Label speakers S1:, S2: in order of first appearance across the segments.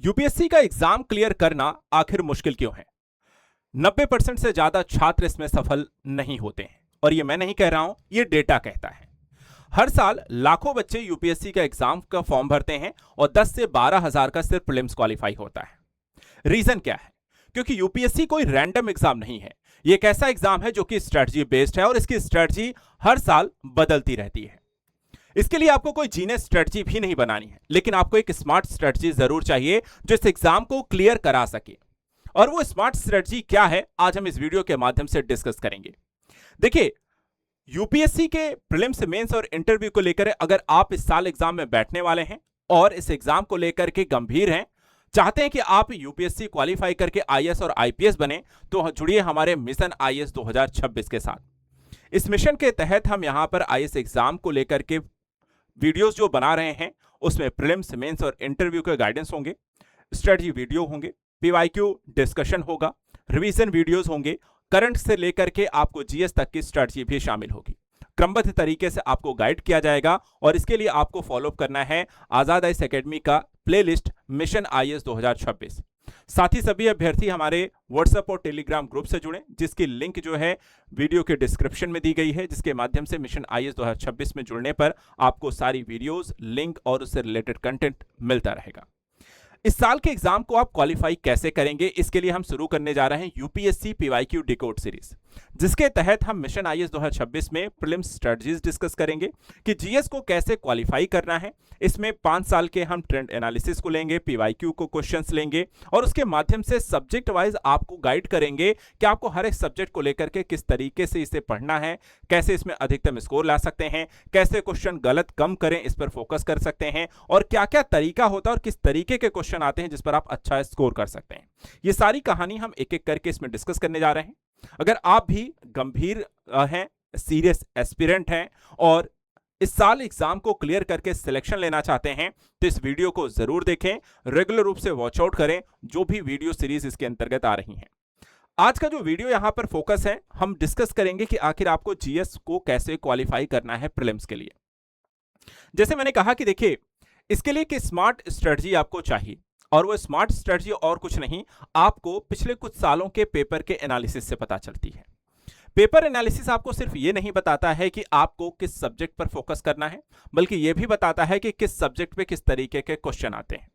S1: UPSC का exam clear करना आखिर मुश्किल क्यों है? 90% से ज्यादा छात्र इसमें सफल नहीं होते हैं और ये मैं नहीं कह रहा हूं, ये डेटा कहता है। हर साल लाखों बच्चे यूपीएससी का एग्जाम का फॉर्म भरते हैं और 10 से 12 हजार का सिर्फ प्रीलिम्स क्वालिफाई होता है। रीजन क्या है? क्योंकि यूपीएससी कोई रैंडम एग्जाम नहीं है। ये एक ऐसा एग्जाम है जो कि स्ट्रेटजी बेस्ड है और इसकी स्ट्रेटजी हर साल बदलती रहती है। इसके लिए आपको कोई जीनियस स्ट्रेटजी भी नहीं बनानी है, लेकिन आपको एक स्मार्ट स्ट्रेटजी जरूर चाहिए जो इस एग्जाम को क्लियर करा सके। और वो स्मार्ट स्ट्रेटजी क्या है, आज हम इस वीडियो के माध्यम से डिस्कस करेंगे। देखिए, यूपीएससी के प्रीलिम्स, मेंस और इंटरव्यू को लेकर अगर आप इस साल एग्जाम में बैठने वाले हैं और इस एग्जाम को लेकर के गंभीर हैं, चाहते हैं कि आप यूपीएससी क्वालिफाई करके आईएएस और आईपीएस बने, तो जुड़िए हमारे मिशन आईएएस 2026 के साथ। इस मिशन के तहत हम यहां पर आईएएस एग्जाम को लेकर के वीडियोस जो बना रहे हैं, उसमें प्रीलिम्स, मेंस और इंटरव्यू के गाइडेंस होंगे, स्ट्रेटजी वीडियो होंगे, पीवाईक्यू डिस्कशन होगा, रिवीजन वीडियोस होंगे, करंट से लेकर के आपको जीएस तक की स्ट्रेटजी भी शामिल होगी। क्रमबद्ध तरीके से आपको गाइड किया जाएगा और इसके लिए आपको फॉलो करना है आजाद आईएएस एकेडमी का प्लेलिस्ट मिशन आईएएस 2026। साथ ही सभी अभ्यर्थी हमारे व्हाट्सएप और टेलीग्राम ग्रुप से जुड़ें, जिसकी लिंक जो है वीडियो के डिस्क्रिप्शन में दी गई है, जिसके माध्यम से मिशन आईएएस 2026 में जुड़ने पर आपको सारी वीडियोस, लिंक और उससे रिलेटेड कंटेंट मिलता रहेगा। इस साल के एग्जाम को आप क्वालिफाई कैसे करेंगे, इसके लिए हम शुरू करने जा रहे हैं यूपीएससी पीवाईक्यू डिकोड सीरीज, जिसके तहत हम मिशन आईएएस 2026 में प्रीलिम्स स्ट्रेटजीज डिस्कस करेंगे कि जीएस को कैसे क्वालिफाई करना है। इसमें 5 साल के हम ट्रेंड एनालिसिस को लेंगे, पीवाईक्यू को क्वेश्चंस लेंगे और उसके माध्यम से सब्जेक्ट वाइज आपको गाइड करेंगे कि आपको हर एक सब्जेक्ट को लेकर के किस तरीके से इसे पढ़ना है, कैसे इसमें अधिकतम स्कोर ला सकते हैं, कैसे क्वेश्चन गलत कम करें, इस पर फोकस कर सकते हैं और क्या क्या तरीका होता है और किस तरीके के क्वेश्चन आते हैं जिस पर आप अच्छा स्कोर कर सकते हैं। ये सारी कहानी हम एक एक करके इसमें डिस्कस करने जा रहे हैं। अगर आप भी गंभीर हैं, सीरियस एस्पिरेंट हैं और इस साल एग्जाम को क्लियर करके सिलेक्शन लेना चाहते हैं, तो इस वीडियो को जरूर देखें, रेगुलर रूप से वॉच आउट करें जो भी वीडियो सीरीज इसके अंतर्गत आ रही हैं। आज का जो वीडियो यहां पर फोकस है, हम डिस्कस करेंगे कि आखिर आपको जीएस को कैसे क्वालिफाई करना है प्रीलिम्स के लिए। जैसे मैंने कहा कि देखिए, इसके लिए एक स्मार्ट स्ट्रेटजी आपको चाहिए और वो स्मार्ट स्ट्रेटजी और कुछ नहीं, आपको पिछले कुछ सालों के पेपर के एनालिसिस से पता चलती है। पेपर एनालिसिस आपको सिर्फ ये नहीं बताता है कि आपको किस सब्जेक्ट पर फोकस करना है, बल्कि ये भी बताता है कि किस सब्जेक्ट पे किस तरीके के क्वेश्चन आते हैं,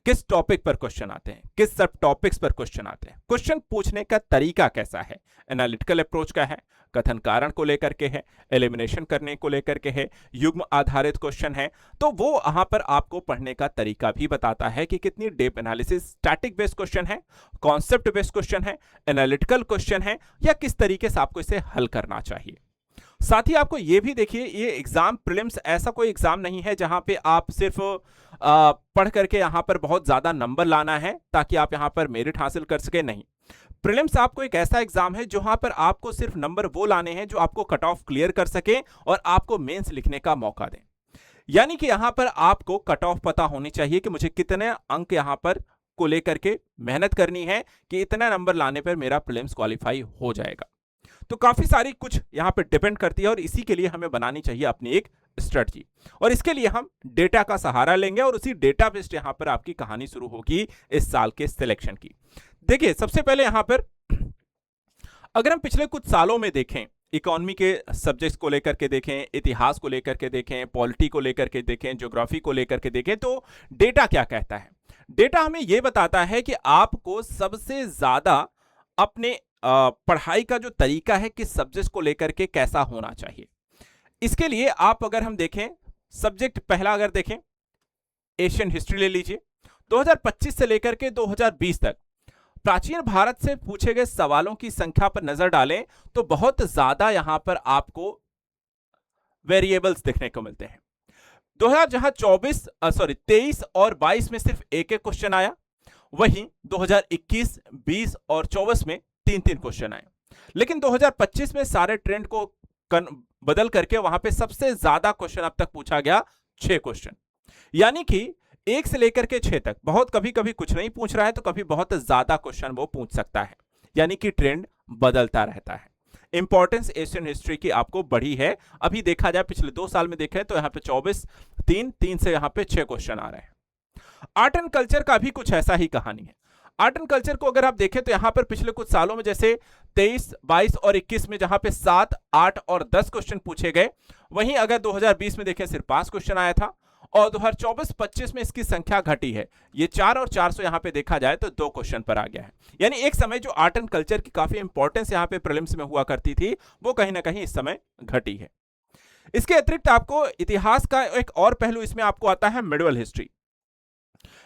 S1: किस टॉपिक पर क्वेश्चन आते हैं, किस सब टॉपिक्स पर क्वेश्चन आते हैं, क्वेश्चन पूछने का तरीका कैसा है, एनालिटिकल अप्रोच का है, कथन कारण को लेकर के है, एलिमिनेशन करने को लेकर के है, युग्म आधारित क्वेश्चन है। तो वो वहां पर आपको पढ़ने का तरीका भी बताता है कि कितनी deep analysis, static based question है, कॉन्सेप्ट बेस्ड क्वेश्चन है, एनालिटिकल क्वेश्चन है, या किस तरीके से आपको इसे हल करना चाहिए। साथ ही आपको ये भी देखिए, ये एग्जाम प्रीलिम्स ऐसा कोई एग्जाम नहीं है जहां पे आप सिर्फ पढ़ करके यहां पर बहुत ज्यादा नंबर लाना है ताकि आप यहां पर मेरिट हासिल कर सके। नहीं, प्रीलिम्स आपको एक ऐसा एग्जाम है जहां पर आपको सिर्फ नंबर वो लाने हैं जो आपको कट ऑफ क्लियर कर सके और आपको मेंस लिखने का मौका दें। यानी कि यहां पर आपको कट ऑफ पता होनी चाहिए कि मुझे कितने अंक यहां पर को लेकर के मेहनत करनी है कि इतना नंबर लाने पर मेरा प्रीलिम्स क्वालिफाई हो जाएगा। तो काफी सारी कुछ यहां पे डिपेंड करती है और इसी के लिए हमें बनानी चाहिए अपनी एक स्ट्रेटजी और इसके लिए हम डेटा का सहारा लेंगे और उसी डेटा बेस्ड यहां पर आपकी कहानी शुरू होगी इस साल के सिलेक्शन की। देखिए, सबसे पहले यहां पर अगर हम पिछले कुछ सालों में देखें, इकोनॉमी के सब्जेक्ट्स को लेकर के देखें, इतिहास को लेकर के देखें, पॉलिटी को लेकर के देखें, ज्योग्राफी को लेकर के देखें, तो डेटा क्या कहता है? डेटा हमें यह बताता है कि आपको सबसे ज्यादा अपने पढ़ाई का जो तरीका है किस सब्जेक्ट को लेकर के कैसा होना चाहिए। इसके लिए आप अगर हम देखें, सब्जेक्ट पहला अगर देखें, एशियन हिस्ट्री ले लीजिए। 2025 से लेकर के 2020 तक प्राचीन भारत से पूछे गए सवालों की संख्या पर नजर डालें तो बहुत ज्यादा यहां पर आपको वेरिएबल्स देखने को मिलते हैं। 23 और 22 में सिर्फ एक एक क्वेश्चन आया, वहीं 2021, 20 और 24 में 3-3 क्वेश्चन आए। लेकिन 2025 में सारे ट्रेंड को बदल करके वहां पे सबसे ज्यादा क्वेश्चन अब तक पूछा गया, 6 क्वेश्चन। यानी कि 1 से लेकर के 6 तक, बहुत कभी कभी कुछ नहीं पूछ रहा है तो कभी बहुत ज्यादा क्वेश्चन वो पूछ सकता है। यानी कि ट्रेंड बदलता रहता है। इंपॉर्टेंस एशियन हिस्ट्री की आपको बढ़ी है। अभी देखा जाए पिछले 2 साल में देखें तो यहां पे 24, 3 से यहां पे 6 क्वेश्चन आ रहे हैं। आर्ट एंड कल्चर का भी कुछ ऐसा ही कहानी है। आर्ट एंड कल्चर को अगर आप देखें तो यहां पर पिछले कुछ सालों में जैसे 23, 22 और 21 में जहां पे 7, 8 और 10 क्वेश्चन पूछे गए, वहीं अगर 2020 में देखें सिर्फ 5 क्वेश्चन आया था और 2024-25 में इसकी संख्या घटी है। ये 4 और 400 यहां पे देखा जाए तो 2 क्वेश्चन पर आ गया है। यानी एक समय जो आर्ट एंड कल्चर की काफी इंपॉर्टेंस यहां पे प्रीलिम्स में हुआ करती थी, वो कहीं ना कहीं इस समय घटी है। इसके अतिरिक्त आपको इतिहास का एक और पहलू इसमें आपको आता है मिडिवल हिस्ट्री।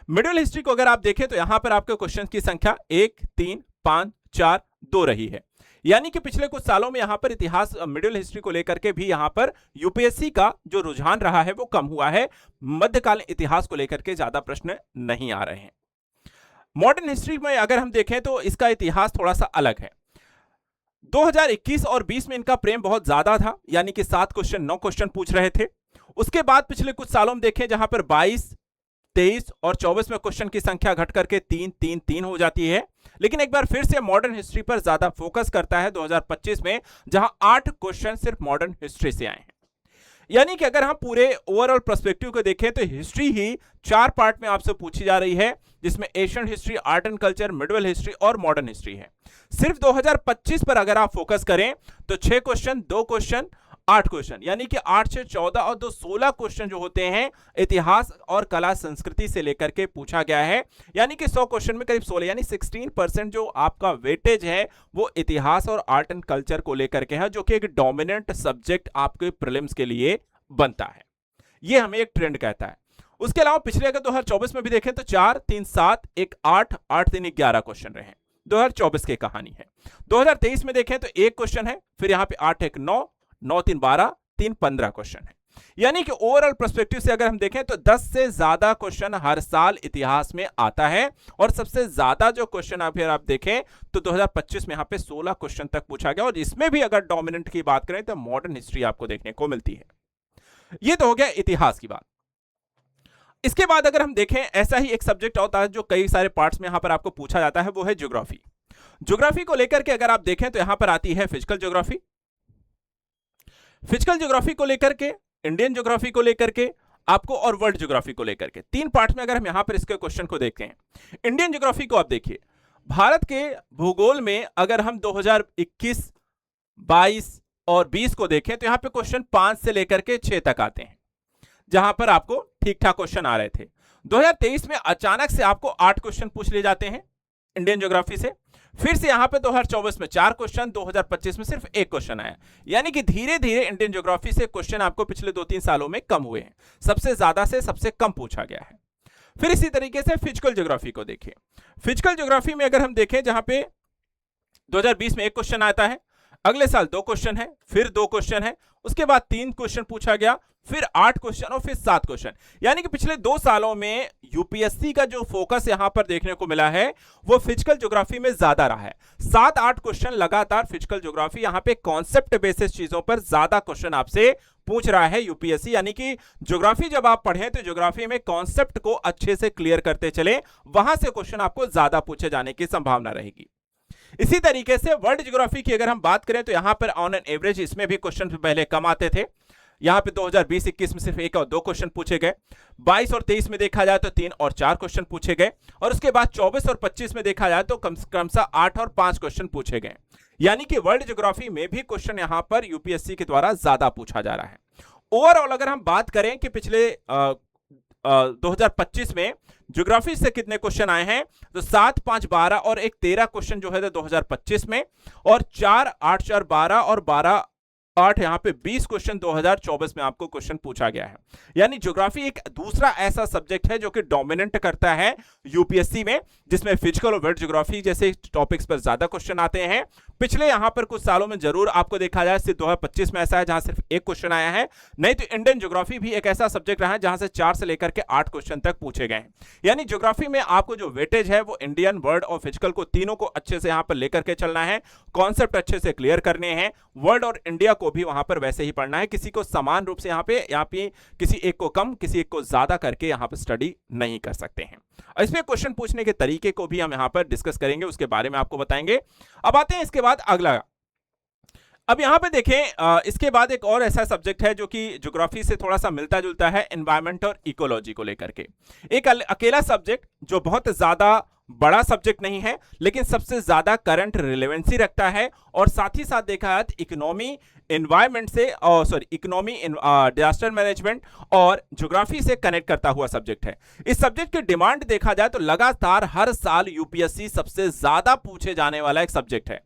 S1: मिडिवल हिस्ट्री को अगर आप देखें तो यहां पर आपके क्वेश्चन की संख्या 1, 3, 5, 4, 2 रही है। यानी कि पिछले कुछ सालों में यहां पर इतिहास मिडिल हिस्ट्री को लेकर के भी यहां पर यूपीएससी का जो रुझान रहा है वो कम हुआ है। मध्यकालीन इतिहास को लेकर के ज्यादा प्रश्न नहीं आ रहे हैं। मॉडर्न हिस्ट्री में अगर हम देखें तो इसका इतिहास थोड़ा सा अलग है। 2021 और 20 में इनका प्रेम बहुत ज्यादा था, यानी कि 7 क्वेश्चन 9 क्वेश्चन पूछ रहे थे। उसके बाद पिछले कुछ सालों में देखें जहां पर 22, 23 और 24 में क्वेश्चन की संख्या घट करके 3, 3, 3 हो जाती है। लेकिन एक बार फिर से मॉडर्न हिस्ट्री पर ज्यादा फोकस करता है 2025 में, जहां 8 क्वेश्चन सिर्फ मॉडर्न हिस्ट्री से आए हैं। यानी कि अगर हम पूरे ओवरऑल पर्सपेक्टिव को देखें तो हिस्ट्री ही 4 पार्ट में आपसे पूछी जा रही है, जिसमें Asian history, art and culture, medieval history और मॉडर्न हिस्ट्री है। सिर्फ 2025 पर अगर आप फोकस करें तो 6 क्वेश्चन, 2 क्वेश्चन, 8 क्वेश्चन, यानी कि 8 से 14 और 2 16 क्वेश्चन जो होते हैं इतिहास और कला संस्कृति से लेकर के पूछा गया है। यानी कि 100 क्वेश्चन में करीब 16 यानी 16% जो आपका वेटेज है वो इतिहास और आर्ट एंड कल्चर को लेकर के है, जो कि एक डोमिनेंट सब्जेक्ट आपके प्रीलिम्स के लिए बनता है। ये हमें एक ट्रेंड कहता है। उसके अलावा पिछले अगर 2024 में भी देखें तो 4, 3, 7, 1, 8, 8, 3, 11 क्वेश्चन रहे। 2024 की कहानी है। 2023 में देखें तो 1 क्वेश्चन है, फिर यहां पे 8, 1, 9, 9, 3, 12, 3, 15 क्वेश्चन है। यानी कि ओवरऑल पर्सपेक्टिव से अगर हम देखें तो 10 से ज्यादा क्वेश्चन हर साल इतिहास में आता है। और सबसे ज्यादा जो क्वेश्चन अगर आप देखें तो 2025 में यहां पे 16 क्वेश्चन तक पूछा गया, और इसमें भी अगर डोमिनेंट की बात करें तो मॉडर्न हिस्ट्री आपको देखने को मिलती है। ये तो हो गया इतिहास की बात। इसके बाद अगर हम देखें ऐसा ही एक सब्जेक्ट होता है जो कई सारे पार्ट्स में यहां पर आपको पूछा जाता है, वो है ज्योग्राफी। ज्योग्राफी को लेकर के अगर आप देखें तो यहां पर आती है फिजिकल ज्योग्राफी। फिजिकल ज्योग्राफी को लेकर के, इंडियन ज्योग्राफी को लेकर के आपको, और वर्ल्ड ज्योग्राफी को लेकर के 3 पार्ट में अगर हम यहां पर इसके क्वेश्चन को देखते हैं। इंडियन ज्योग्राफी को आप देखिए, भारत के भूगोल में अगर हम 2021, 22 और 20 को देखें तो यहां पे क्वेश्चन 5 से लेकर के 6 तक आते हैं, जहां पर आपको ठीक ठाक क्वेश्चन आ रहे थे। 2023 में अचानक से आपको 8 क्वेश्चन पूछ लिए जाते हैं इंडियन ज्योग्राफी से। फिर से यहां पे 2024 में 4 क्वेश्चन, 2025 में सिर्फ 1 क्वेश्चन आया। यानी कि धीरे धीरे इंडियन ज्योग्राफी से क्वेश्चन आपको पिछले 2-3 सालों में कम हुए हैं, सबसे ज्यादा से सबसे कम पूछा गया है। फिर इसी तरीके से फिजिकल ज्योग्राफी को देखिए। फिजिकल ज्योग्राफी में अगर हम देखें जहां पे 2020 में 1 क्वेश्चन आता है, अगले साल 2 क्वेश्चन है, फिर 2 क्वेश्चन है, उसके बाद 3 क्वेश्चन पूछा गया, फिर 8 क्वेश्चन और फिर 7 क्वेश्चन। यानी कि पिछले 2 सालों में यूपीएससी का जो फोकस यहां पर देखने को मिला है वो फिजिकल ज्योग्राफी में ज्यादा रहा है। 7-8 क्वेश्चन लगातार फिजिकल ज्योग्राफी, यहां पे कॉन्सेप्ट बेसिस चीजों पर ज्यादा क्वेश्चन आपसे पूछ रहा है यूपीएससी। यानी कि ज्योग्राफी जब आप पढ़ें तो ज्योग्राफी में कॉन्सेप्ट को अच्छे से क्लियर करते चले, वहां से क्वेश्चन आपको ज्यादा पूछे जाने की संभावना रहेगी। इसी तरीके से वर्ल्ड ज्योग्राफी की अगर हम बात करें तो यहां पर ऑन एन एवरेज इसमें भी क्वेश्चन पहले कम आते थे। यहां पे 2020-21 में सिर्फ 1 और 2 क्वेश्चन पूछे गए। 22 और 23 में देखा जाए तो 3 और 4 क्वेश्चन पूछे गए, और उसके बाद 24 और 25 में देखा जाए तो क्रमशः 8 और 5 क्वेश्चन पूछे गए। यानी कि वर्ल्ड ज्योग्राफी में भी क्वेश्चन यहां पर यूपीएससी के द्वारा ज्यादा पूछा जा रहा है। ओवरऑल अगर हम बात करें कि पिछले 2025 में ज्योग्राफी से कितने क्वेश्चन आए हैं तो 7, 5, 12 और 1 13 क्वेश्चन जो है 2025 में, और 4, 8, 4, 12 और 12, 8 यहां पे 20 क्वेश्चन 2024 में आपको क्वेश्चन पूछा गया है। यानी ज्योग्राफी एक दूसरा ऐसा सब्जेक्ट है जो कि डोमिनेंट करता है यूपीएससी में, जिसमें फिजिकल और वर्ल्ड ज्योग्राफी जैसे टॉपिक्स पर ज्यादा क्वेश्चन आते हैं। पिछले यहां पर कुछ सालों में जरूर आपको देखा जाए सिर्फ 2025 में ऐसा है जहां सिर्फ 1 क्वेश्चन आया है, नहीं तो इंडियन ज्योग्राफी भी एक ऐसा सब्जेक्ट रहा है जहां से 4 से लेकर के 8 क्वेश्चन तक पूछे गए हैं। यानी ज्योग्राफी में आपको जो वेटेज है वो इंडियन, वर्ल्ड और फिजिकल को तीनों को अच्छे से यहां पर लेकर के चलना है, कॉन्सेप्ट अच्छे से क्लियर करने हैं। वर्ल्ड और इंडिया को भी वहां पर वैसे ही पढ़ना है, किसी को समान रूप से यहाँ पे किसी एक को कम, किसी एक को ज्यादा करके यहाँ पर स्टडी नहीं कर सकते हैं। इसमें क्वेश्चन पूछने के तरीके को भी हम यहाँ पर डिस्कस करेंगे, उसके बारे में आपको बताएंगे। अब आते हैं इसके बाद अब यहाँ पे देखें, इसके बाद एक और ऐसा सब्जेक्ट है जो कि ज्योग्राफी से थोड़ा सा मिलता जुलता है, एनवायरमेंट और इकोलॉजी को लेकर के। एक अकेला सब्जेक्ट जो बहुत ज्यादा बड़ा सब्जेक्ट नहीं है, लेकिन सबसे ज्यादा करंट रिलेवेंसी रखता है, और साथ ही साथ देखा जाए इकोनॉमी एनवायरमेंट से, इकोनॉमी, डिजास्टर मैनेजमेंट और ज्योग्राफी से कनेक्ट करता हुआ सब्जेक्ट है। इस सब्जेक्ट की डिमांड देखा जाए तो लगातार हर साल यूपीएससी सबसे ज्यादा पूछे जाने वाला एक सब्जेक्ट है।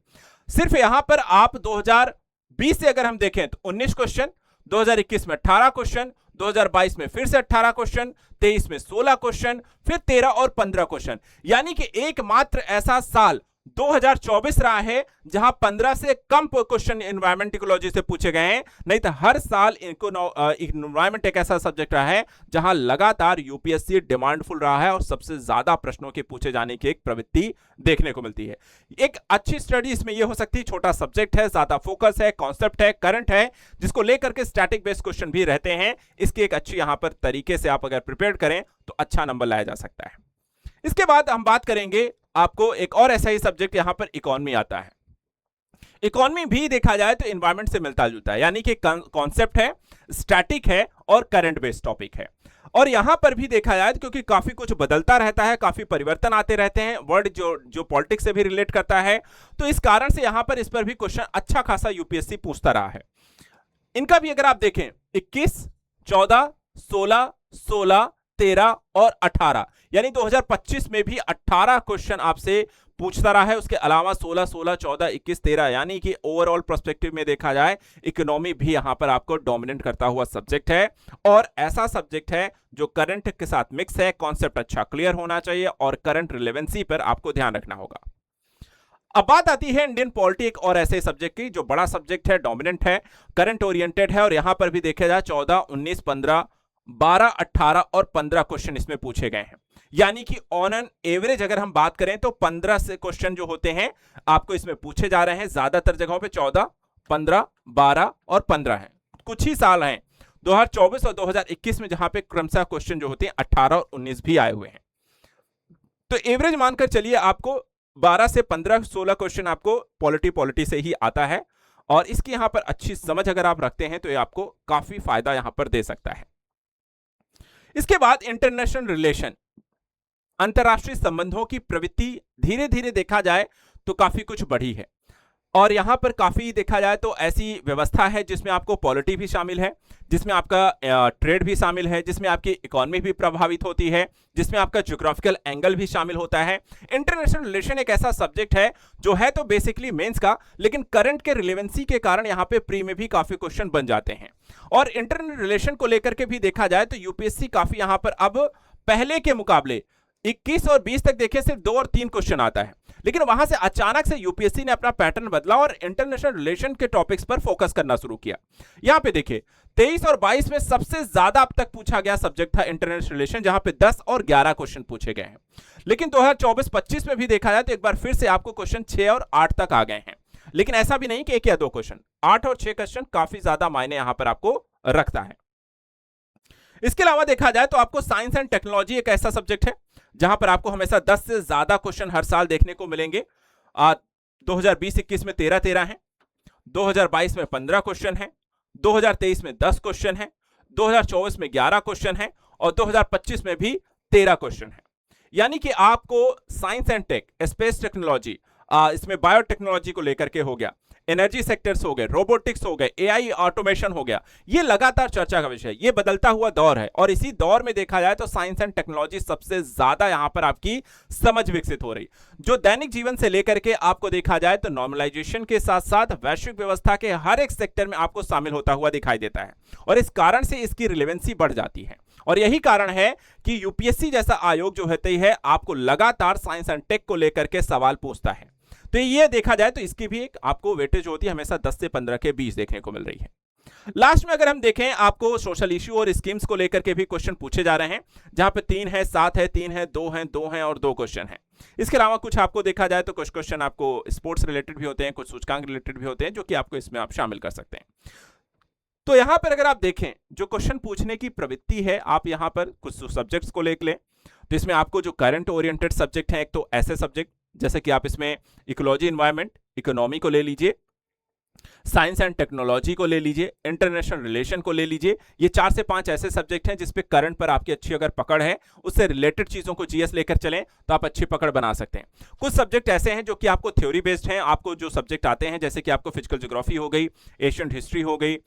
S1: सिर्फ यहां पर आप 2020 से अगर हम देखें तो 19 क्वेश्चन, 2021 में 18 क्वेश्चन, 2022 में फिर से 18 क्वेश्चन, 23 में 16 क्वेश्चन, फिर 13 और 15 क्वेश्चन, यानी कि एकमात्र ऐसा साल 2024 रहा है जहां 15 से कम क्वेश्चन एनवायरमेंट इकोलॉजी से पूछे गए हैं। नहीं तो हर साल एनवायरमेंट एक ऐसा सब्जेक्ट रहा है जहां लगातार यूपीएससी डिमांडफुल रहा है और सबसे ज्यादा प्रश्नों के पूछे जाने की एक प्रवृत्ति देखने को मिलती है। एक अच्छी स्टडी इसमें यह हो सकती है, छोटा सब्जेक्ट है, ज्यादा फोकस है, कॉन्सेप्ट है, करंट है, जिसको लेकर के स्टैटिक बेस्ड क्वेश्चन भी रहते हैं। इसकी एक अच्छी यहां पर तरीके से आप अगर प्रिपेयर करें तो अच्छा नंबर लाया जा सकता है। इसके बाद हम बात करेंगे, आपको एक और ऐसा ही सब्जेक्ट यहां पर इकोनॉमी आता है। इकोनॉमी भी देखा जाए तो एनवायरमेंट से मिलता जुलता है, यानी कि कॉन्सेप्ट है, स्टैटिक है और करंट बेस्ड टॉपिक है। और यहां पर भी देखा जाए तो क्योंकि काफी कुछ बदलता रहता है, काफी परिवर्तन आते रहते हैं, वर्ड जो पॉलिटिक्स से भी रिलेट करता है, तो इस कारण से यहां पर इस पर भी क्वेश्चन अच्छा खासा यूपीएससी पूछता रहा है। इनका भी अगर आप देखें 21, 14, 16, 16, 13 और 18, यानी 2025 में भी 18 क्वेश्चन आपसे पूछता रहा है। उसके अलावा 16, 16, 14, 21, 13, यानी कि ओवरऑल पर्सपेक्टिव में देखा जाए इकोनॉमी भी यहां पर आपको डोमिनेट करता हुआ सब्जेक्ट है, और ऐसा सब्जेक्ट है जो करंट के साथ मिक्स है। कॉन्सेप्ट अच्छा क्लियर होना चाहिए और करंट रिलेवेंसी पर आपको ध्यान रखना होगा। अब बात आती है इंडियन पॉलिटी, एक और ऐसे सब्जेक्ट की जो बड़ा सब्जेक्ट है, डोमिनेंट है, करंट ओरिएंटेड है, और यहां पर भी देखा जाए 14, 19, 15, 12, 18 और 15 क्वेश्चन इसमें पूछे गए हैं। यानी कि ऑन एन एवरेज अगर हम बात करें तो 15 से क्वेश्चन जो होते हैं आपको इसमें पूछे जा रहे हैं। ज्यादातर जगहों पे 14, 15, 12 और 15 हैं। कुछ ही साल हैं 2024 और 2021 में जहां पे क्रमशः क्वेश्चन जो होते हैं 18 और 19 भी आए हुए हैं। तो एवरेज मानकर चलिए आपको 12 से 15, 16 क्वेश्चन आपको पॉलिटी से ही आता है, और इसकी यहां पर अच्छी समझ अगर आप रखते हैं तो ये आपको काफी फायदा यहां पर दे सकता है। इसके बाद इंटरनेशनल रिलेशन, अंतरराष्ट्रीय संबंधों की प्रवृत्ति धीरे धीरे देखा जाए तो काफी कुछ बढ़ी है, और यहां पर काफी देखा जाए तो ऐसी व्यवस्था है जिसमें आपको पॉलिटी भी शामिल है, जिसमें आपका ट्रेड भी शामिल है, जिसमें आपकी इकोनॉमी भी प्रभावित होती है, जिसमें आपका ज्योग्राफिकल एंगल भी शामिल होता है। इंटरनेशनल रिलेशन एक ऐसा सब्जेक्ट है जो है तो बेसिकली मेंस का, लेकिन करंट के रिलेवेंसी के कारण यहां पे प्री में भी काफी क्वेश्चन बन जाते हैं। और इंटरनेशनल रिलेशन को लेकर के भी देखा जाए तो यूपीएससी काफी यहां पर अब पहले के मुकाबले 21 और 20 तक देखे सिर्फ 2 और 3 क्वेश्चन आता है, लेकिन वहां से अचानक से यूपीएससी ने अपना पैटर्न बदला और इंटरनेशनल रिलेशन के टॉपिक्स पर फोकस करना शुरू किया। यहां पे देखिए 23 और 22 में सबसे ज्यादा अब तक पूछा गया सब्जेक्ट था इंटरनेशनल रिलेशन, जहां पे 10 और 11 क्वेश्चन पूछे गए हैं। लेकिन 2024-25 में भी देखा जाए तो एक बार फिर से आपको क्वेश्चन 6 और 8 तक आ गए हैं, लेकिन ऐसा भी नहीं कि 1 या 2 क्वेश्चन, 8 और 6 क्वेश्चन काफी ज्यादा मायने यहां पर आपको रखता है। इसके अलावा देखा जाए तो आपको साइंस एंड टेक्नोलॉजी एक ऐसा सब्जेक्ट है जहां पर आपको हमेशा 10 से ज्यादा क्वेश्चन हर साल देखने को मिलेंगे। 2020-21 में 13 हैं, 2022 में 15 क्वेश्चन हैं, 2023 में 10 क्वेश्चन हैं, 2024 में 11 क्वेश्चन हैं और 2025 में भी 13 क्वेश्चन हैं। यानी कि आपको science and tech, space technology, इसमें बायोटेक्नोलॉजी को लेकर के हो गया, एनर्जी सेक्टर्स हो गए, रोबोटिक्स हो गए, एआई ऑटोमेशन हो गया, ये लगातार चर्चा का विषय है। ये बदलता हुआ दौर है और इसी दौर में देखा जाए तो साइंस एंड टेक्नोलॉजी सबसे ज्यादा यहां पर आपकी समझ विकसित हो रही, जो दैनिक जीवन से लेकर के आपको देखा जाए तो नॉर्मलाइजेशन के साथ साथ वैश्विक व्यवस्था के हर एक सेक्टर में आपको शामिल होता हुआ दिखाई देता है, और इस कारण से इसकी रिलेवेंसी बढ़ जाती है। और यही कारण है कि यूपीएससी जैसा आयोग जो होती है आपको लगातार साइंस एंड टेक को लेकर के सवाल पूछता है। तो ये देखा जाए तो इसकी भी एक आपको वेटेज होती है, हमेशा 10 से 15 के बीच देखने को मिल रही है। लास्ट में अगर हम देखें आपको सोशल इश्यू और स्कीम्स को लेकर के भी क्वेश्चन पूछे जा रहे हैं, जहां पे 3 है, 7 है, 3 है, 2 हैं, 2 हैं और 2 क्वेश्चन हैं। इसके अलावा कुछ आपको देखा जाए तो कुछ क्वेश्चन आपको स्पोर्ट्स रिलेटेड भी होते हैं, कुछ सूचकांक रिलेटेड भी होते हैं, जो कि आपको इसमें आप शामिल कर सकते हैं। तो यहां पर अगर आप देखें जो क्वेश्चन पूछने की प्रवृत्ति है, आप यहां पर कुछ सब्जेक्ट्स को लेकर लें तो इसमें आपको जो करंट ओरिएंटेड सब्जेक्ट है, एक तो ऐसे सब्जेक्ट जैसे कि आप इसमें इकोलॉजी, एनवायरनमेंट, इकोनॉमी को ले लीजिए, साइंस एंड टेक्नोलॉजी को ले लीजिए, इंटरनेशनल रिलेशन को ले लीजिए। ये 4 से 5 ऐसे सब्जेक्ट हैं जिसपे करंट पर आपकी अच्छी अगर पकड़ है, उससे रिलेटेड चीजों को जीएस लेकर चलें तो आप अच्छी पकड़ बना सकते हैं। कुछ सब्जेक्ट ऐसे हैं जो कि आपको थ्योरी बेस्ड हैं, आपको जो सब्जेक्ट आते हैं जैसे कि आपको फिजिकल ज्योग्राफी हो गई, एशियंट हिस्ट्री हो गई,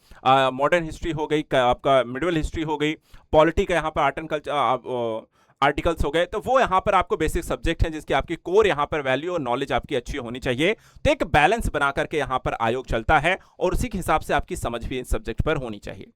S1: मॉडर्न हिस्ट्री हो गई, आपका मिडिवल हिस्ट्री हो गई, पॉलिटी का यहाँ पर आर्ट एंड कल्चर आर्टिकल्स हो गए, तो वो यहाँ पर आपको बेसिक सब्जेक्ट हैं जिसकी आपकी कोर यहाँ पर वैल्यू और नॉलेज आपकी अच्छी होनी चाहिए। तो एक बैलेंस बना करके यहाँ पर आयोग चलता है और उसी के हिसाब से आपकी समझ भी इन सब्जेक्ट पर होनी चाहिए।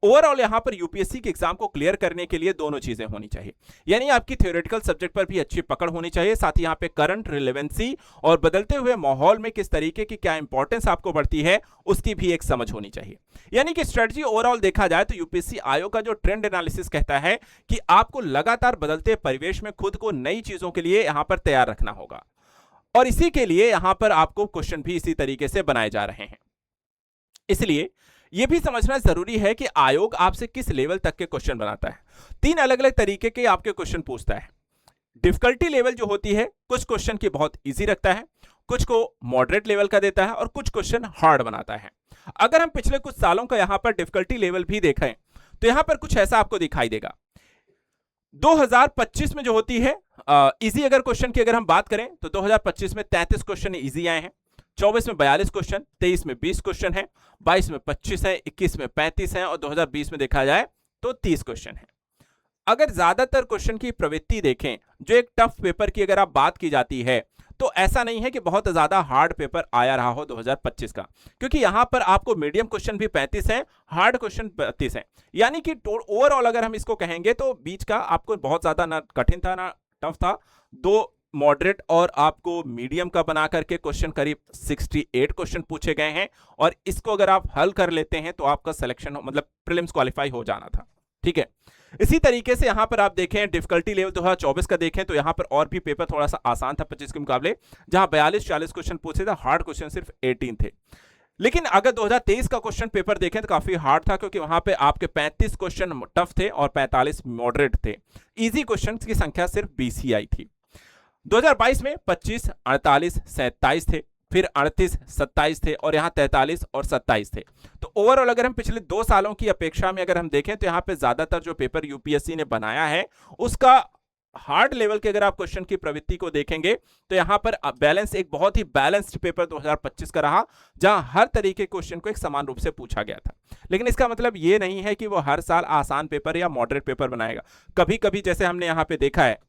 S1: ओवरऑल यहाँ पर यूपीएससी के एग्जाम को क्लियर करने के लिए दोनों चीजें होनी चाहिए, यानी आपकी थ्योरेटिकल सब्जेक्ट पर भी अच्छी पकड़ होनी चाहिए, साथ ही यहाँ पे करंट रिलेवेंसी और बदलते हुए माहौल में किस तरीके की क्या इंपॉर्टेंस आपको बढ़ती है उसकी भी एक समझ होनी चाहिए। यानी कि स्ट्रेटजी ओवरऑल देखा जाए तो यूपीएससी आयोग का जो ट्रेंड एनालिसिस कहता है कि आपको लगातार बदलते परिवेश में खुद को नई चीजों के लिए यहां पर तैयार रखना होगा, और इसी के लिए यहां पर आपको क्वेश्चन भी इसी तरीके से बनाए जा रहे हैं। इसलिए यह भी समझना जरूरी है कि आयोग आपसे किस लेवल तक के क्वेश्चन बनाता है। 3 अलग अलग तरीके के आपके क्वेश्चन पूछता है। डिफिकल्टी लेवल जो होती है, कुछ क्वेश्चन की बहुत इजी रखता है, कुछ को मॉडरेट लेवल का देता है और कुछ क्वेश्चन हार्ड बनाता है। अगर हम पिछले कुछ सालों का यहां पर डिफिकल्टी लेवल भी देखें तो यहां पर कुछ ऐसा आपको दिखाई देगा। 2025 में जो होती है इजी अगर क्वेश्चन की अगर हम बात करें तो 2025 में 33 क्वेश्चन इजी आए हैं, 24 में 42 क्वेश्चन, 23 में 20 क्वेश्चन है, 22 में 25 है, 21 में 35 है और 2020 में देखा जाए तो 30 क्वेश्चन है। अगर ज्यादातर क्वेश्चन की प्रवृत्ति देखें, जो एक टफ पेपर की अगर आप बात की जाती है, तो ऐसा नहीं है कि बहुत ज्यादा हार्ड पेपर आया रहा हो 2025 का, क्योंकि यहां पर आपको मीडियम क्वेश्चन भी 35 हैं, हार्ड क्वेश्चन 32 हैं। यानी कि ओवरऑल अगर हम इसको कहेंगे तो बीच का आपको बहुत ज्यादा ना कठिन था ना टफ था, 2 मॉडरेट और आपको मीडियम का बना करके क्वेश्चन करीब 68 क्वेश्चन पूछे गए हैं, और इसको अगर आप हल कर लेते हैं तो आपका सिलेक्शन मतलब प्रीलिम्स क्वालिफाई हो जाना था। ठीक है, इसी तरीके से यहां पर आप देखें डिफिकल्टी लेवल 2024 का देखें तो यहां पर और भी पेपर थोड़ा सा आसान था 25 के मुकाबले, जहां 42-40 क्वेश्चन पूछे थे, हार्ड क्वेश्चन सिर्फ 18 थे। लेकिन अगर 2023 का क्वेश्चन पेपर देखें तो काफी हार्ड था, क्योंकि वहां पे आपके 35 क्वेश्चन टफ थे और 45 मॉडरेट थे। इजी क्वेश्चन की संख्या सिर्फ 20 ही आई थी। 2022 में 25, 48, 27 थे, फिर 38, 27 थे और यहां 43 और 27 थे। तो ओवरऑल अगर हम पिछले 2 सालों की अपेक्षा में अगर हम देखें तो यहां पे ज्यादातर जो पेपर यूपीएससी ने बनाया है उसका हार्ड लेवल के अगर आप क्वेश्चन की प्रवृत्ति को देखेंगे तो यहां पर बैलेंस एक बहुत ही बैलेंस्ड पेपर 2025 का रहा, जहां हर तरीके के क्वेश्चन को एक समान रूप से पूछा गया था। लेकिन इसका मतलब यह नहीं है कि वो हर साल आसान पेपर या मॉडरेट पेपर बनाएगा। कभी कभी जैसे हमने यहां पे देखा है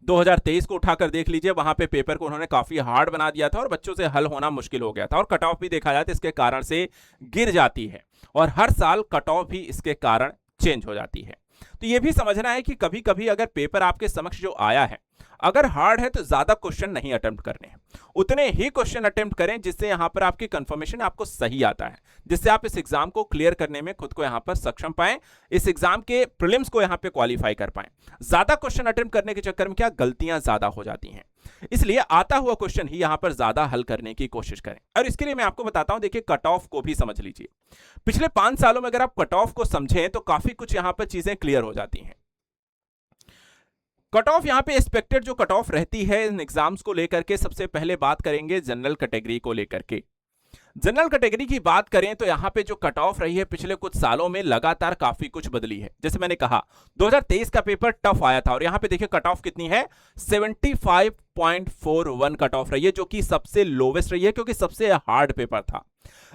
S1: 2023 को उठाकर देख लीजिए, वहां पे पेपर को उन्होंने काफी हार्ड बना दिया था और बच्चों से हल होना मुश्किल हो गया था, और कट ऑफ भी देखा जाए तो इसके कारण से गिर जाती है, और हर साल कट ऑफ भी इसके कारण चेंज हो जाती है। तो यह भी समझना है कि कभी कभी अगर पेपर आपके समक्ष जो आया है अगर हार्ड है तो ज्यादा क्वेश्चन नहीं अटेम्प्ट करने हैं, उतने ही क्वेश्चन अटेम्प्ट करें जिससे यहां पर आपकी कंफर्मेशन आपको सही आता है, जिससे आप इस एग्जाम को क्लियर करने में खुद को यहां पर सक्षम पाएं, इस एग्जाम के प्रीलिम्स को यहां पे क्वालिफाई कर पाएं। ज्यादा क्वेश्चन अटेम्प्ट करने के चक्कर में क्या गलतियां ज्यादा हो जाती हैं, इसलिए आता हुआ क्वेश्चन ही यहां पर ज्यादा हल करने की कोशिश करें। और इसके लिए मैं आपको बताता हूं, देखिए कट ऑफ को भी समझ लीजिए। पिछले 5 सालों में अगर आप कट ऑफ को समझें तो काफी कुछ यहां पर चीजें क्लियर हो जाती हैं। कट ऑफ यहां पे एक्सपेक्टेड जो कट ऑफ रहती है इन एग्जाम्स को लेकर के, सबसे पहले बात करेंगे जनरल कैटेगरी को लेकर के। जनरल कैटेगरी की बात करें तो यहां पे जो कट ऑफ रही है पिछले कुछ सालों में लगातार काफी कुछ बदली है। जैसे मैंने कहा 2023 का पेपर टफ आया था और यहां पे देखिए कट ऑफ कितनी है, 75.41 कट ऑफ रही है, जो कि सबसे लोवेस्ट रही है क्योंकि सबसे हार्ड पेपर था।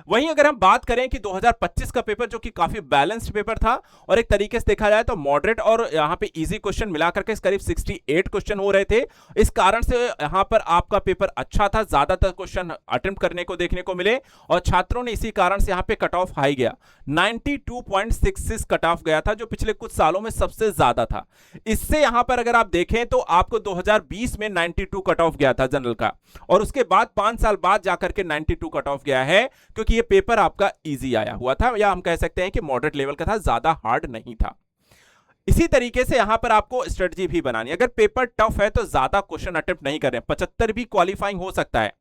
S1: वहीं अगर हम बात करें कि 2025 का पेपर जो कि काफी बैलेंस्ड पेपर था और एक तरीके से देखा जाए तो मॉडरेट और यहां पे इजी क्वेश्चन मिलाकर के करीब 68 क्वेश्चन हो रहे थे, इस कारण से यहां पर आपका पेपर अच्छा था, ज्यादातर क्वेश्चन अटेम्प्ट करने को देखने को मिले और छात्रों ने इसी कारण से यहां पे कट ऑफ हाई गया, 92.66 कट ऑफ गया था, जो पिछले कुछ सालों में सबसे ज्यादा था। इससे यहां पर अगर आप देखें तो आपको 2020 में 92 कट ऑफ गया था जनरल का, और उसके बाद 5 साल बाद जाकर के 92 कट ऑफ गया है, क्योंकि ये पेपर आपका इजी आया हुआ था, या हम कह सकते हैं कि मॉडरेट लेवल का था, ज्यादा हार्ड नहीं था। इसी तरीके से यहां पर आपको स्ट्रेटजी भी बनानी है। अगर पेपर टफ है तो ज्यादा क्वेश्चन अटेम्प्ट नहीं करें, 75 भी क्वालिफाइंग हो सकता है,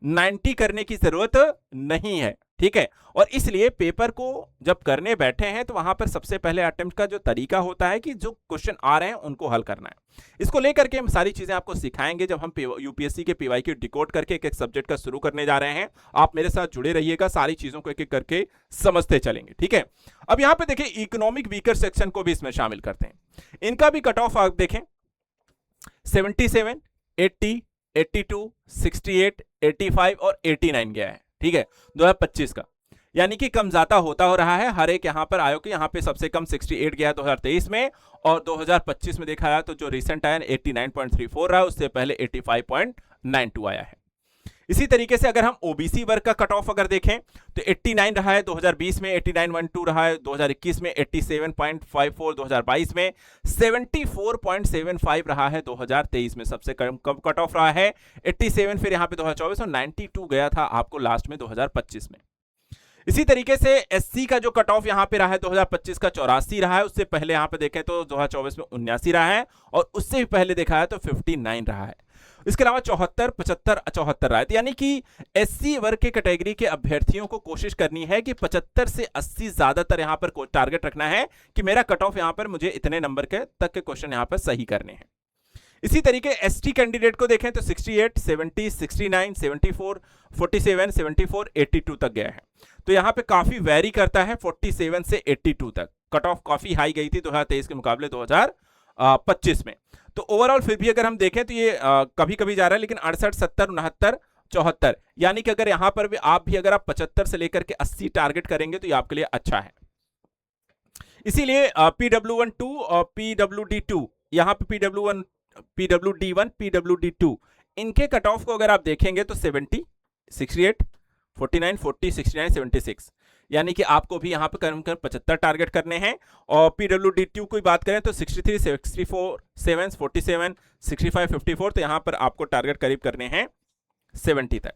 S1: 90 करने की जरूरत नहीं है। ठीक है। और इसलिए पेपर को जब करने बैठे हैं तो वहां पर सबसे पहले अटेम्प्ट का जो तरीका होता है कि जो क्वेश्चन आ रहे हैं उनको हल करना है। इसको लेकर के हम सारी चीजें आपको सिखाएंगे जब हम यूपीएससी के पीवाईक्यू डिकोड करके एक एक सब्जेक्ट का शुरू करने जा रहे हैं। आप मेरे साथ जुड़े रहिएगा, सारी चीजों को एक एक करके समझते चलेंगे, ठीक है। अब यहां पे देखिए इकोनॉमिक वीकर सेक्शन को भी इसमें शामिल करते हैं। इनका भी कट ऑफ आप देखें 77, 80, 82, 68, 85 और 89 गया है, ठीक है, 2025 का। यानी कि कम ज्यादा होता हो रहा है हर एक यहां पर आयोग के। यहां पे सबसे कम 68 गया 2023 में, और 2025 में देखा जाए तो जो रिसेंट आया 89.34 रहा, उससे पहले 85.92 आया है। इसी तरीके से अगर हम ओबीसी वर्ग का कट ऑफ अगर देखें तो 89 रहा है 2020 में, 89.12 रहा है 2021 में, 87.54 2022 में, 74.75 रहा है 2023 में। सबसे कम कट ऑफ रहा है 87, फिर यहां पे 2024 और 92 गया था आपको लास्ट में 2025 में। इसी तरीके से एससी का जो कट ऑफ यहां पे रहा है 2025 का 84 रहा है, उससे पहले यहां पे देखें तो 2024 में 79 रहा है, और उससे भी पहले देखा है तो 59 रहा है। इसके अलावा 74, 75, 74 रहा है। यानी कि एससी वर्ग के कैटेगरी के अभ्यर्थियों को कोशिश करनी है कि 75 से 80 ज्यादातर यहां पर टारगेट रखना है कि मेरा कट ऑफ यहां पर मुझे इतने नंबर के तक के क्वेश्चन यहां पर सही करने हैं। इसी तरीके एसटी कैंडिडेट को देखें तो 68, 70, 69, 74, 47, 74, 82 तक गया है। तो यहां पे काफी वेरी करता है 47 से 82 तक। कट ऑफ काफी हाई गई थी 2023 के मुकाबले 2025 में। तो ओवरऑल फिर भी अगर हम देखें तो ये कभी कभी जा रहा है, लेकिन 68, 70, 69, 74, यानी कि अगर यहां पर भी आप 75 से लेकर के 80 टारगेट करेंगे तो ये आपके लिए अच्छा है। इसीलिए PWD1 और PWD2, यहां पे PWD1, PWD2 इनके कट ऑफ को अगर आप देखेंगे तो 70, 68, 49, 40, 69, 76, यानी कि आपको भी यहां पर कम 75 टारगेट करने हैं। और PWD2 की बात करें तो 63, 64, 7, 47, 65, 54, तो यहां पर आपको टारगेट करीब करने हैं 70 तक।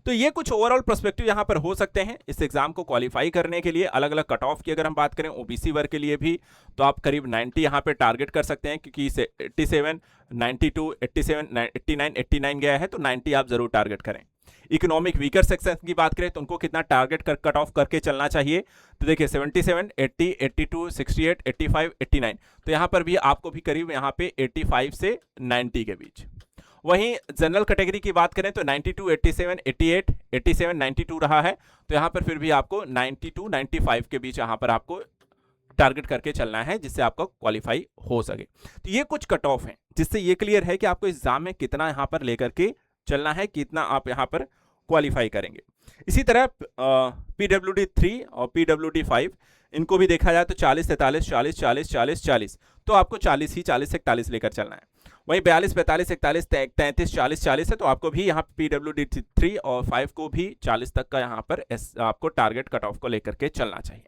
S1: तो ये कुछ ओवरऑल पर्सपेक्टिव यहां पर हो सकते हैं इस एग्जाम को क्वालिफाई करने के लिए। अलग अलग कट ऑफ की अगर हम बात करें ओबीसी वर्ग के लिए भी तो आप करीब 90 यहां पे टारगेट कर सकते हैं, क्योंकि 87, 92, 87, 89, 89 गया है, तो 90 आप जरूर टारगेट करें। इकोनॉमिक वीकर सेक्शन की बात करें तो उनको कितना टारगेट कट ऑफ करके चलना चाहिए, तो देखिए 77, 80, 82, 68, 85, 89, तो यहां पर भी आपको भी करीब यहां पे 85 से 90 के बीच। वहीं जनरल कैटेगरी की बात करें तो 92, 87, 88, 87, 92 रहा है, तो यहां पर फिर भी आपको 92, 95 के बीच यहां पर आपको टारगेट करके चलना है, जिससे आपका क्वालिफाई हो सके। तो ये कुछ कट ऑफ हैं जिससे ये क्लियर है कि आपको एग्जाम में कितना यहां पर लेकर के चलना है, कितना आप यहां पर क्वालिफाई करेंगे। इसी तरह PWD3 और PWD5 इनको भी देखा जाए तो 40, 43, 40, 40, 40, 40, तो आपको 40 ही 40 से 41 लेकर चलना है। वहीं 42, 45, 41, 33, 40, 40 है, तो आपको भी यहाँ PWD3 और 5 को भी 40 तक का यहाँ पर आपको टारगेट कट ऑफ को लेकर के चलना चाहिए।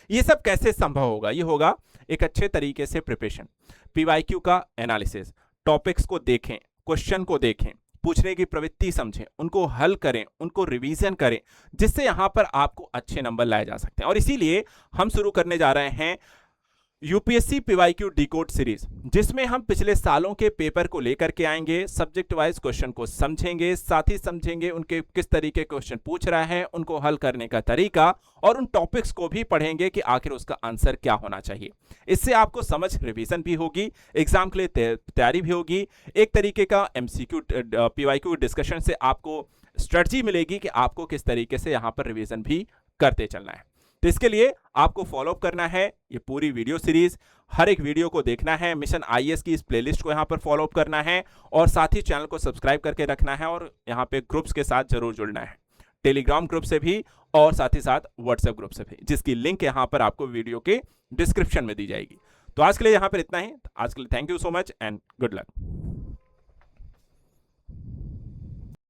S1: ये सब कैसे संभव होगा? ये होगा एक अच्छे तरीके से प्रिपरेशन, पीवाईक्यू का एनालिसिस, टॉपिक्स को देखें, क्वेश्चन को देखें, पूछने की प्रवृत्ति समझें, उनको हल करें, उनको रिवीजन करें, जिससे यहां पर आपको अच्छे नंबर लाए जा सकते हैं। और इसीलिए हम शुरू करने जा रहे हैं यूपीएससी पीवाईक्यू डिकोड सीरीज, जिसमें हम पिछले सालों के पेपर को लेकर के आएंगे, सब्जेक्ट वाइज क्वेश्चन को समझेंगे, साथ ही समझेंगे उनके किस तरीके क्वेश्चन पूछ रहा है, उनको हल करने का तरीका, और उन टॉपिक्स को भी पढ़ेंगे कि आखिर उसका आंसर क्या होना चाहिए। इससे आपको समझ रिवीजन भी होगी, एग्जाम के लिए तैयारी भी होगी, एक तरीके का एमसीक्यू पीवाईक्यू डिस्कशन से आपको स्ट्रेटजी मिलेगी कि आपको किस तरीके से यहाँ पर रिवीजन भी करते चलना है। तो इसके लिए आपको फॉलो अप करना है ये पूरी वीडियो सीरीज, हर एक वीडियो को देखना है, मिशन आईएएस की इस प्लेलिस्ट को यहाँ पर फॉलो अप करना है, और साथ ही चैनल को सब्सक्राइब करके रखना है, और यहाँ पे ग्रुप्स के साथ जरूर जुड़ना है, टेलीग्राम ग्रुप से भी और साथ ही साथ व्हाट्सएप ग्रुप से भी, जिसकी लिंक यहाँ पर आपको वीडियो के डिस्क्रिप्शन में दी जाएगी। तो आज के लिए यहाँ पर इतना ही। आज के लिए thank you so much and good luck.